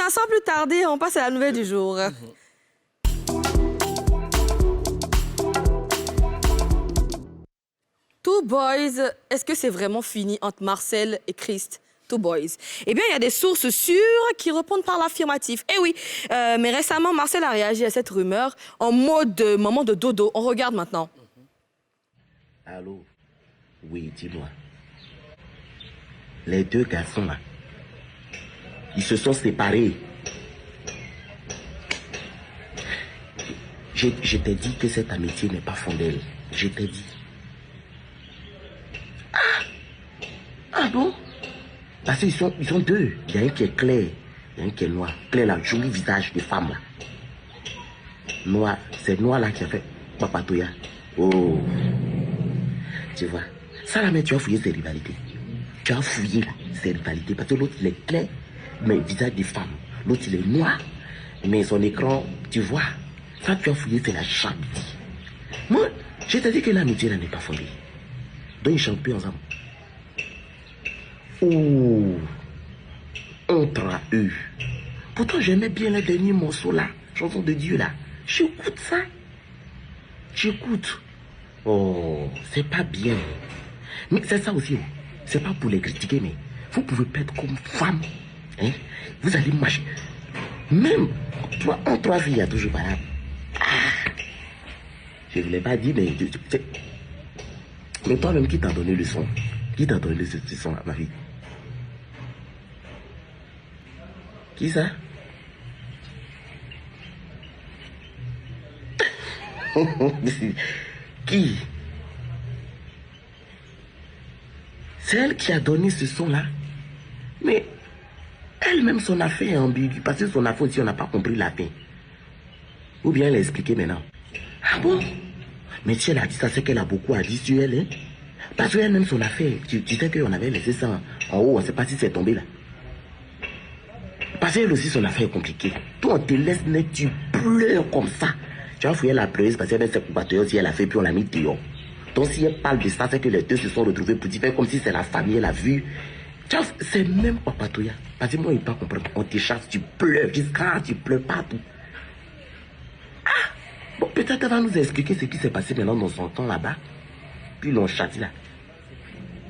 Maintenant, sans plus tarder, on passe à la nouvelle du jour. Two Boys, est-ce que c'est vraiment fini entre Marcel et Christ? Two Boys. Eh bien, il y a des sources sûres qui répondent par l'affirmatif. Eh oui, mais récemment, Marcel a réagi à cette rumeur en mode moment de dodo. On regarde maintenant. Allô? Oui, dis-moi. Les deux garçons, là, ils se sont séparés. Je t'ai dit que cette amitié n'est pas fondée. Je t'ai dit. Ah bon? Parce qu'ils sont deux. Il y a un qui est clair, il y a un qui est noir. Clair, là, joli visage de femme, là. Noir, c'est noir, là, qui a fait Papatoya. Oh. Tu vois. Ça, là, mais tu as fouillé ses rivalités. Tu as fouillé, là, ses rivalités. Parce que l'autre, il est clair, mais visage de femme. L'autre, il est noir, mais son écran, tu vois. Ça, tu as fouillé, c'est la chambre. Moi, je t'ai dit que l'amitié, là, n'est pas fondée. Donc, ils chantent plus ensemble. Oh, entre eux. Pourtant, j'aimais bien le dernier morceau là, chanson de Dieu là. J'écoute ça. J'écoute. Oh, c'est pas bien. Mais c'est ça aussi. C'est pas pour les critiquer, mais vous pouvez pas être comme femme. Hein? Vous allez marcher. Même en trois filles, il y a toujours pas là. Ah, je ne voulais pas dire, mais toi-même, qui t'a donné le son? Qui t'a donné ce son là, ma fille? Qui ça? Qui? C'est elle qui a donné ce son-là. Mais elle-même, son affaire est ambiguë. Parce que son affaire aussi, on n'a pas compris la fin. Ou bien elle a expliqué maintenant. Ah bon? Mais si elle a dit ça, c'est qu'elle a beaucoup à dire sur elle. Hein? Parce qu'elle-même, son affaire, tu sais qu'on avait laissé ça en haut, on ne sait pas si c'est tombé là. Parce qu'elle aussi, son affaire est compliquée. Toi, on te laisse net, tu pleures comme ça. Tu as fouillé la pleureuse parce qu'elle s'est coupateur aussi, elle a fait, puis on l'a mis dehors. Donc, si elle parle de ça, c'est que les deux se sont retrouvés pour dire comme si c'est la famille, elle a vu. C'est même pas Papatoya. Parce que moi, il ne peut pas comprendre. On te chasse, tu pleures, jusqu'à tu pleures partout. Ah! Bon, peut-être elle va nous expliquer ce qui s'est passé maintenant dans son temps là-bas. Puis l'on châtie là.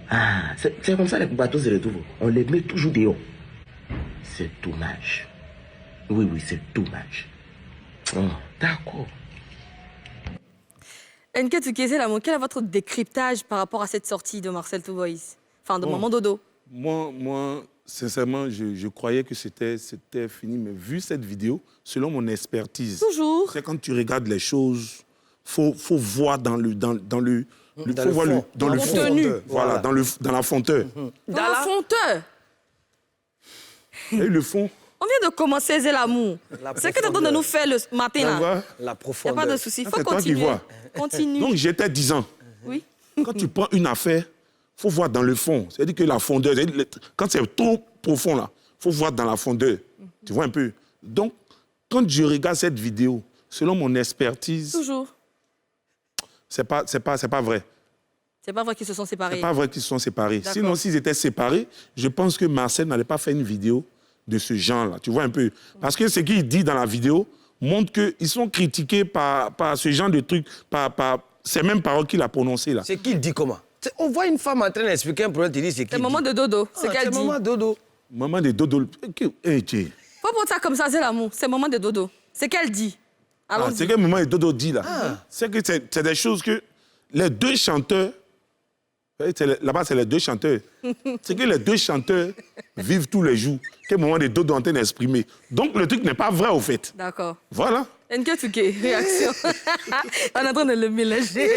Ah, c'est comme ça les bateaux se retrouvent. On les met toujours dehors. C'est dommage. Oui, c'est dommage. Oh, d'accord. NK Tukezela, quel est votre décryptage par rapport à cette sortie de Marcel Two Boys? Enfin, de Moment Dodo. Moi, sincèrement, je croyais que c'était fini. Mais vu cette vidéo, selon mon expertise, toujours, c'est quand tu regardes les choses, faut voir dans le contenu. Voilà, dans la fonteur. Dans la fonteur. Et le fond. On vient de commencer l'amour. C'est que tu es en train de nous faire le matin là. La profondeur. Il n'y a pas de souci. Il faut C'est toi qui continuer. vois. Continue. Donc j'étais 10 ans. Oui. Quand tu prends une affaire, il faut voir dans le fond. C'est-à-dire que la fondeur, quand c'est trop profond là, il faut voir dans la fondeur. Tu vois un peu. Donc, quand je regarde cette vidéo, selon mon expertise, Toujours. c'est pas vrai. C'est pas vrai qu'ils se sont séparés. C'est pas vrai qu'ils se sont séparés. Sinon, s'ils étaient séparés, je pense que Marcel n'allait pas faire une vidéo de ce genre-là. Tu vois un peu. Parce que ce qu'il dit dans la vidéo montre qu'ils sont critiqués par ce genre de trucs, par ces mêmes paroles qu'il a prononcées là. C'est qu'il dit comment? On voit une femme en train d'expliquer un problème, tu dis c'est qu'il C'est le moment de dodo. C'est qu'elle dit. C'est le moment de dodo. Maman de dodo. Faut prendre ça comme ça, c'est l'amour. C'est le moment de dodo. C'est qu'elle dit. C'est quel moment de dodo dit là. C'est que c'est des choses que les deux chanteurs, là-bas c'est les deux chanteurs, c'est que les deux chanteurs vivent tous les jours. Quel moment de dodo en train d'exprimer. Donc le truc n'est pas vrai au fait. D'accord. Voilà. NK Tuké, réaction. On est en train de le mélanger.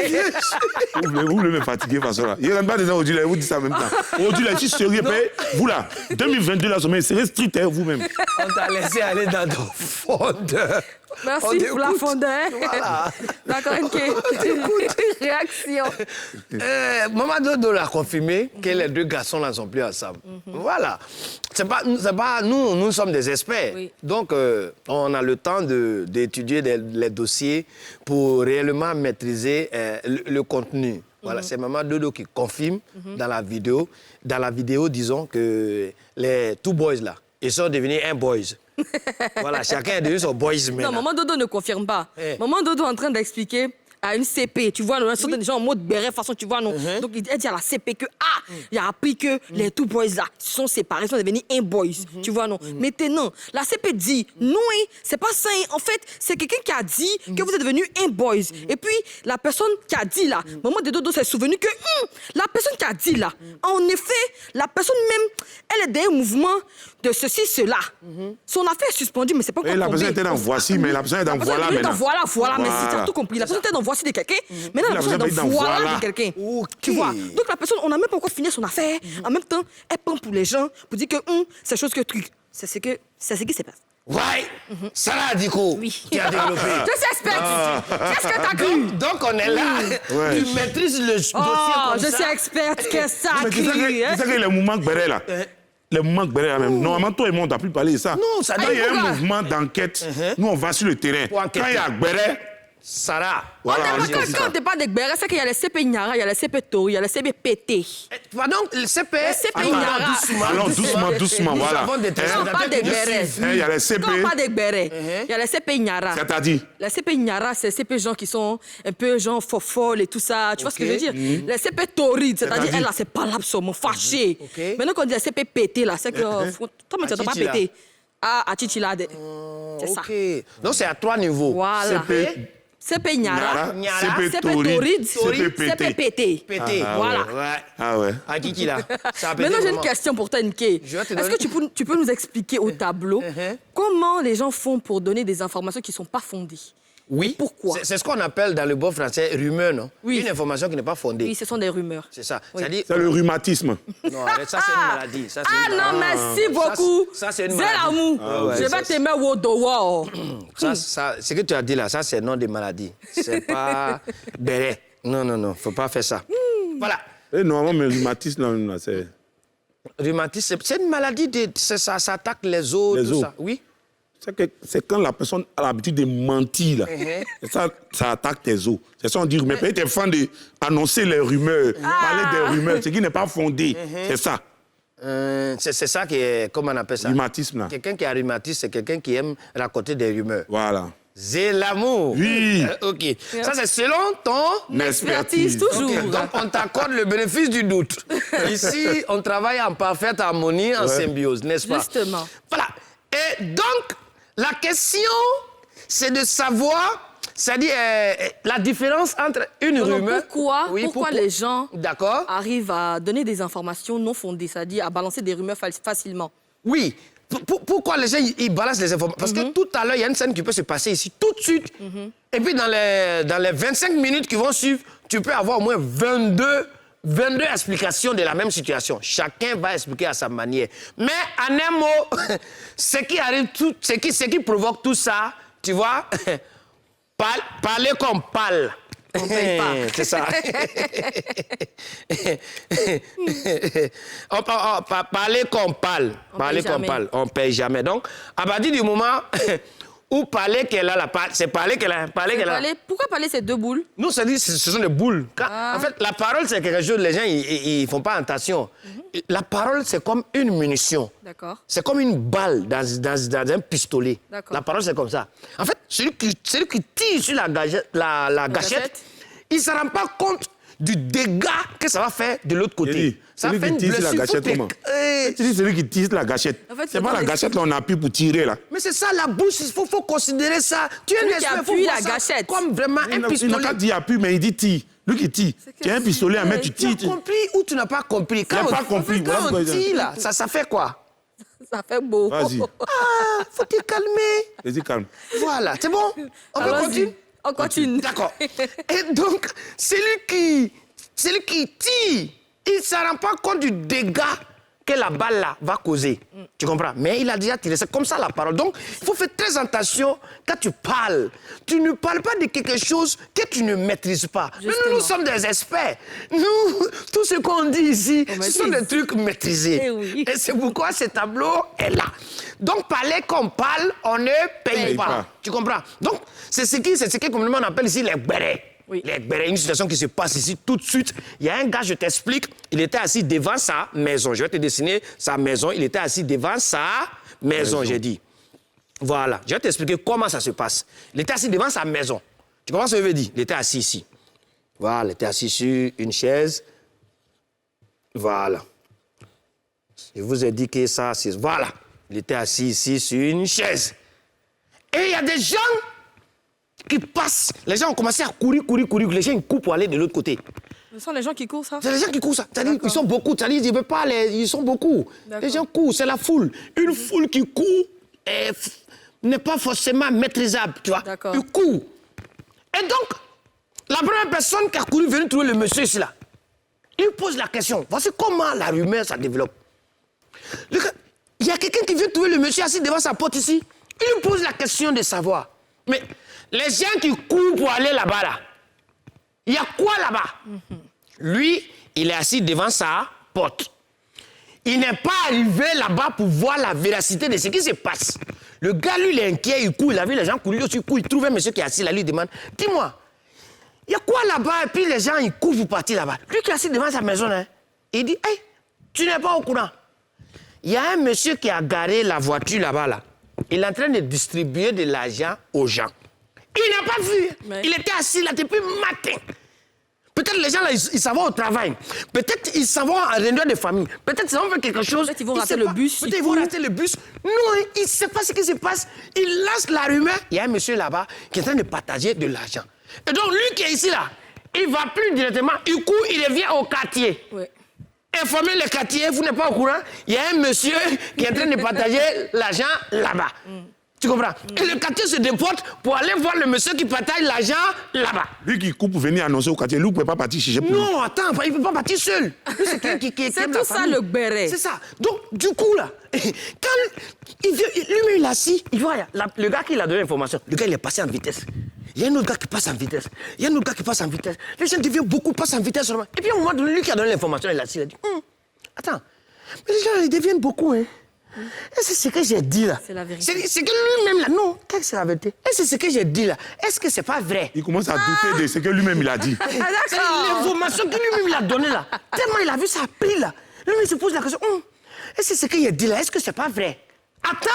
Vous voulez me fatiguer façon là. Il n'y a pas déjà aujourd'hui, vous dites ça en même temps. Aujourd'hui, là, je suis sérieux, vous là, 2022, là, c'est strict, hein, vous-même. On t'a laissé aller dans ton fondeur. Merci pour la fondeur. Voilà. D'accord, NK. Réaction. Maman Dodo l'a confirmé que les deux garçons là ne sont plus ensemble. Voilà. C'est pas, nous sommes des experts. Oui. Donc, on a le temps d'étudier les dossiers pour réellement maîtriser le contenu. Voilà, c'est Maman Dodo qui confirme dans la vidéo. Dans la vidéo, disons que les Two Boys là, ils sont devenus un boys. Voilà, chacun est devenu son boys Non, maintenant. maman Dodo ne confirme pas. Eh. Maman Dodo est en train d'expliquer à une CP, tu vois, un certain des gens en mode béret, façon, tu vois, non. Donc, elle dit à la CP que, il a appris que les two boys là, se sont séparés, sont devenus un boys, tu vois, non. Maintenant, la CP dit, non, c'est pas ça, en fait, c'est quelqu'un qui a dit que vous êtes devenus un boys. Et puis, la personne qui a dit là, maman de Dodo s'est souvenu que, la personne qui a dit là, en effet, la personne même, elle est dans un mouvement de ceci, cela. Son affaire est suspendue, mais c'est pas encore Et la personne tombé. était dans voici, mais la personne est dans La personne voilà est venue dans maintenant. voilà, mais si tu as tout compris. La personne était dans voici de quelqu'un, maintenant la personne est dans voilà de quelqu'un. Ok. Tu vois? Donc la personne, on n'a même pas encore fini son affaire. En même temps, elle prend pour les gens pour dire que c'est chose que truc. C'est ce qui s'est passé. Ouais, Sarah Diko, Oui. qui a développé. Je suis experte. Qu'est-ce que t'as cru? Donc on est là, Ouais. tu maîtrises le dossier Oh, comme je ça. suis experte. Qu'est-ce que ça a Mais tu sais cru? que, tu sais que les mouvements Gbéré, là, les mouvements Gbéré, là, même, normalement, toi et moi, on ne doit plus parler de ça. Non, ça Quand doit- il y a un pourquoi? mouvement d'enquête, nous, on va sur le terrain. Pour Quand enquêter. il y a Gbéré, Sarah, voilà, Quand vas-y, vas-y, on ne parle de Gbéré, c'est qu'il y a les CP Nyara, il y a les CP Tori, il y a les CP PT. pardon, le CP, Le CP allons Ignara. Allons doucement, Nous voilà. avons des Hein? Quand on parle de Gbéré, Il y a les CP, quand on parle de Gbéré, il y a les CP Nyara. c'est-à-dire, Les CP Nyara, c'est CP gens qui sont un peu genre fofolles et tout ça. Tu vois ce que je veux dire? Les CP Torrid, c'est-à-dire C'est-à-dire? elle là, c'est pas absolument fâché. Ok. Maintenant, quand on dit les CP PT là, c'est que. Toi, mais tu n'entends pas Chichila. péter. À Chichila, c'est ça. Ok. Donc c'est à 3 niveaux. Voilà. CP, CP Nyara, Nyara, CP CP Torrid, Torrid, CP CP PT. PT. Pété. Voilà. Ouais. Ah ouais. À qui là? Ça a pété Maintenant, j'ai une comment? question pour toi, Nké. Je vais te Est-ce donner- que tu peux nous expliquer au tableau comment les gens font pour donner des informations qui ne sont pas fondées? Oui. Pourquoi? C'est ce qu'on appelle dans le bon français rumeur, non? Oui. Une information qui n'est pas fondée. Oui, ce sont des rumeurs. C'est ça. Oui. C'est-à-dire. C'est le rhumatisme. Non, arrête, ça c'est une maladie. Ça, c'est Ah une non, maladie. merci beaucoup. ça, c'est une Zélamou. maladie. Ah ouais, Je ça, vais t'aimer au doigt. Ça, ce que tu as dit là, ça c'est nom de maladie. C'est pas béret. Non, faut pas faire ça. Voilà. Et normalement, le rhumatisme, là, c'est... Rhumatisme, c'est une maladie, ça attaque les os, Les tout os. ça. Oui. C'est quand la personne a l'habitude de mentir, là. Et ça attaque tes os. C'est ça, on dit, mais peut-être t'es fan d'annoncer les rumeurs, parler des rumeurs, ce qui n'est pas fondé. C'est ça, C'est ça qui est, comment on appelle ça? rhumatisme, là. Quelqu'un qui a rhumatisme, c'est quelqu'un qui aime raconter des rumeurs. Voilà. C'est l'amour. Oui. OK. Ça, c'est selon ton... Expertise, toujours. Ok, donc, on t'accorde le bénéfice du doute. Ici, on travaille en parfaite harmonie, en symbiose, n'est-ce pas? Justement. Voilà. Et donc, la question, c'est de savoir, c'est-à-dire la différence entre une Non, rumeur... pourquoi, Oui, pourquoi les gens D'accord. arrivent à donner des informations non fondées, c'est-à-dire à balancer des rumeurs facilement? Oui. Pourquoi les gens ils balancent les informations? Parce que tout à l'heure, il y a une scène qui peut se passer ici tout de suite. Et puis, dans les 25 minutes qui vont suivre, tu peux avoir au moins 22 explications de la même situation. Chacun va expliquer à sa manière. Mais en un mot, ce qui arrive, ce qui provoque tout ça, tu vois, parler comme parle. On paye pas. C'est ça. Parler comme parle. Parler comme jamais. parle. On ne paye jamais. Donc, à partir du moment où parler qu'elle a la parole, c'est parler qu'elle a. Pourquoi parler ces deux boules? Nous, ça dit, ce sont des boules. En fait, la parole, c'est quelque chose, les gens, ils font pas attention. La parole, c'est comme une munition. D'accord. C'est comme une balle dans un pistolet. D'accord. La parole, c'est comme ça. En fait, celui qui tire sur la gâchette, gâchette. il ne se rend pas compte du dégât que ça va faire de l'autre J'ai côté. dit, Ça celui fait qui une tire sur la blessure. gâchette, comment? Tu dis celui qui tire la gâchette. En fait, C'est c'est pas dans la les- gâchette, là, on appuie pour tirer, là. Mais c'est ça, la bouche, il faut considérer ça. Tu es Celui un qui expert, faut appuie voir la ça gâchette. comme vraiment Il un n'a pistolet. pas dit appuie, mais il dit tire. Lui qui tire. que Tu as un c'est pistolet à vrai. mettre, tu Tu as tires. compris ou tu n'as pas compris? Quand pas compris, Quand voilà on pourquoi tire, là, ça fait quoi? Ça fait beau. Vas-y, Ah, faut te calmer. vas-y, calme. Voilà, c'est bon? On peut Allons-y. continuer? On continue. D'accord. Et donc, celui qui tire, il ne se rend pas compte du dégât que la balle là va causer. Tu comprends? Mais il a déjà tiré. C'est comme ça la parole. Donc, il faut faire très attention quand tu parles. Tu ne parles pas de quelque chose que tu ne maîtrises pas. Mais nous sommes des experts. Nous, tout ce qu'on dit ici, ce sont des trucs maîtrisés. Eh oui. Et c'est pourquoi ce tableau est là. Donc, parler comme parle, on ne paye Paye pas. pas. Tu comprends? Donc, c'est ce que communément on appelle ici les bérets. Oui. Les bérets, une situation qui se passe ici tout de suite. Il y a un gars, je t'explique, il était assis devant sa maison. Je vais te dessiner sa maison. Il était assis devant sa maison, j'ai dit. Voilà, je vais t'expliquer comment ça se passe. Il était assis devant sa maison. Tu comprends ce que je veux dire? Il était assis ici. Voilà, il était assis sur une chaise. Voilà. Je vous ai dit que ça, c'est... Voilà. Il était assis ici sur une chaise. Et il y a des gens qui passent. Les gens ont commencé à courir. Les gens ils courent pour aller de l'autre côté. Ce sont les gens qui courent, ça? C'est les gens qui courent, ça. C'est-à-dire, ils sont beaucoup. C'est-à-dire, ils ne veulent pas aller. Ils sont beaucoup. Les gens courent, c'est la foule. Une foule qui court n'est pas forcément maîtrisable, tu vois. Ils courent. Et donc, la première personne qui a couru venir trouver le monsieur ici, là, il pose la question. Voici comment la rumeur, ça développe. Il y a quelqu'un qui vient trouver le monsieur assis devant sa porte ici. Il lui pose la question de savoir. Mais les gens qui courent pour aller là-bas, là, il y a quoi là-bas? Lui, il est assis devant sa porte. Il n'est pas arrivé là-bas pour voir la véracité de ce qui se passe. Le gars, lui, il est inquiet, il court, il a vu les gens courir, il court, il trouve un monsieur qui est assis là, lui demande, dis-moi, il y a quoi là-bas? Et puis les gens, ils courent pour partir là-bas. Lui qui est assis devant sa maison, hein, il dit, hey, tu n'es pas au courant. Il y a un monsieur qui a garé la voiture là-bas, là. Il est en train de distribuer de l'argent aux gens. Il n'a pas vu. Mais... il était assis là depuis matin. Peut-être les gens là, ils s'en vont au travail. Peut-être ils s'en vont en réunion de famille. Peut-être ils s'en vont faire quelque chose. Peut-être ils vont rater le bus. Peut-être ils vont rater le bus. Non, il ne sait pas ce qui se passe. Il lance la rumeur. Il y a un monsieur là-bas qui est en train de partager de l'argent. Et donc lui qui est ici là, il ne va plus directement. Il court, il revient au quartier. Oui. Informer le quartier, vous n'êtes pas au courant. Il y a un monsieur qui est en train de partager l'argent là-bas. Tu comprends? Et le quartier se déporte pour aller voir le monsieur qui partage l'argent là-bas. Lui qui coupe pour venir annoncer au quartier, lui, il ne peut pas partir chercher pour lui. Non, attends, il ne peut pas partir seul. Lui, c'est quelqu'un qui c'est tout ça le béret. C'est ça. Donc, du coup, là, quand lui-même il est assis, il voit, le gars qui lui a donné l'information, le gars, il est passé en vitesse. Il y a un autre gars qui passe en vitesse. Il y a un autre gars qui passe en vitesse. Les gens deviennent beaucoup, passent en vitesse seulement. Et puis, à un moment donné, lui qui a donné l'information, il est assis, il a dit, attends, mais les gens, ils deviennent beaucoup, hein. Et c'est ce que j'ai dit là. C'est la vérité. C'est que lui-même là, non, qu'est-ce que c'est la vérité? Et c'est ce que j'ai dit là. Est-ce que c'est pas vrai? Il commence à douter de ce que lui-même il a dit. C'est l'information que lui-même il a donnée là. Tellement il a vu ça a pris là. Lui-même il se pose la question, est-ce que c'est ce que j'ai dit là? Est-ce que c'est pas vrai? Attends,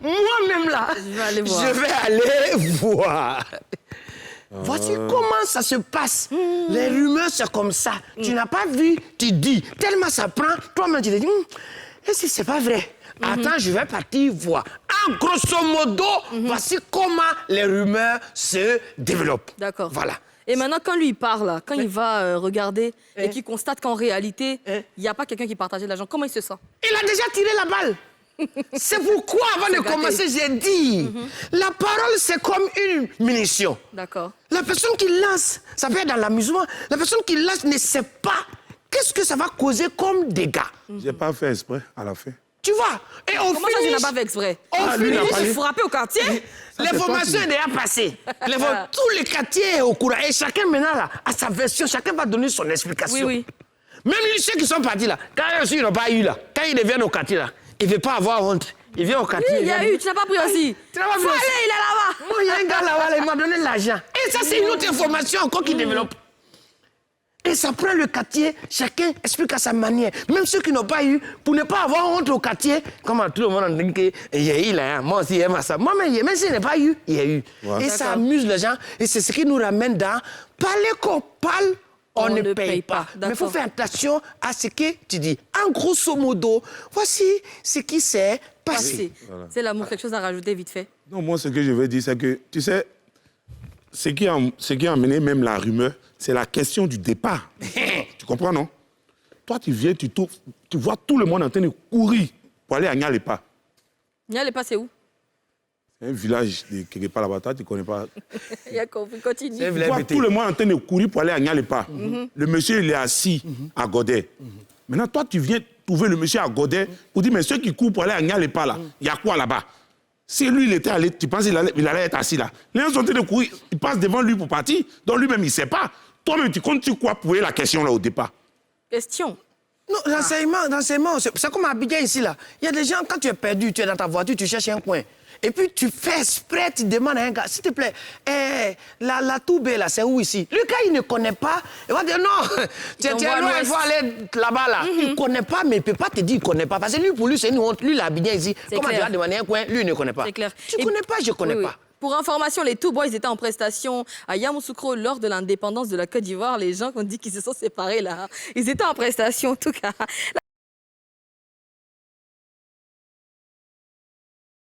moi-même là, je vais aller voir. Voici comment ça se passe. Les rumeurs, c'est comme ça. Tu n'as pas vu, tu dis. Tellement ça prend, toi-même tu te dis, est-ce que c'est pas vrai? Attends, je vais partir voir. En grosso modo, voici comment les rumeurs se développent. D'accord. Voilà. Et maintenant, quand lui il parle, quand il va regarder et qu'il constate qu'en réalité, il n'y a pas quelqu'un qui partageait l'argent, comment il se sent? Il a déjà tiré la balle. C'est pourquoi, avant de commencer, j'ai dit, la parole, c'est comme une munition. D'accord. La personne qui lance, ça peut être dans l'amusement, la personne qui lance ne sait pas qu'est-ce que ça va causer comme dégâts. J'ai pas fait exprès à la fin. Tu vois? Et comment ça, tu n'as pas fait exprès? lui n'a pas Il frappé au quartier? L'information est déjà passée. Tous les quartiers sont au courant. Et chacun maintenant là, a sa version, chacun va donner son explication. Oui, oui. Même ceux qui sont partis là, quand ils n'ont pas eu là, quand ils reviennent au quartier là, ils ne veulent pas avoir honte. Ils viennent au quartier. Oui, il y a eu, tu n'as pas pris aussi. Tu n'as pas pris aussi. Allez, il est là-bas. Moi, il y a un gars là-bas, il m'a donné de l'argent. Et ça, c'est une autre information encore qui développe. Et ça prend le quartier, chacun explique à sa manière. Même ceux qui n'ont pas eu, pour ne pas avoir honte au quartier, comme tout le monde a dit qu'il y a eu là, moi aussi, il y a ça. Moi, même s'il n'a pas eu, il y a eu. Ouais. Et ça amuse les gens. Et c'est ce qui nous ramène dans parler qu'on parle, on ne paye pas. Mais il faut faire attention à ce que tu dis. En grosso modo, voici ce qui s'est passé. Voilà. C'est l'amour, quelque chose à rajouter vite fait? Non, moi, ce que je veux dire, c'est que, tu sais, ce qui a amené même la rumeur, c'est la question du départ. Tu comprends, non? Toi, tu viens, tu vois tout le monde en train de courir pour aller à Nyalepa. Nyalepa, c'est où? C'est un village de quelque part là-bas. Toi, tu ne connais pas. Il a compris, continue. Tu vois tout le monde en train de courir pour aller à Nyalepa. Le monsieur, il est assis à Godet. Maintenant, toi, tu viens trouver le monsieur à Godet pour dire, mais ceux qui courent pour aller à Nyalepa, là, il y a quoi là-bas? Si lui, il était allé, tu penses qu'il allait être assis là? Les gens sont en train de courir, ils passent devant lui pour partir, donc lui-même, il ne sait pas. Toi-même, tu comptes sur quoi pour la question là au départ? Question. Non, l'enseignement, c'est comme à Abidjan ici là. Il y a des gens, quand tu es perdu, tu es dans ta voiture, tu cherches un coin. Et puis tu fais exprès, tu demandes à un gars, s'il te plaît, la Toubé, là, c'est où ici? Le gars, il ne connaît pas. Il va dire non, tu es loin, il faut aller là-bas, là. Il ne connaît pas, mais il ne peut pas te dire qu'il ne connaît pas. Parce que lui, pour lui, c'est une honte. Lui, il a bien ici. Comment tu vas demander un coin? Lui, il ne connaît pas. C'est clair. Tu ne connais pas, je ne connais pas. Pour information, les Two Boys étaient en prestation à Yamoussoukro lors de l'indépendance de la Côte d'Ivoire. Les gens qui ont dit qu'ils se sont séparés là, ils étaient en prestation en tout cas.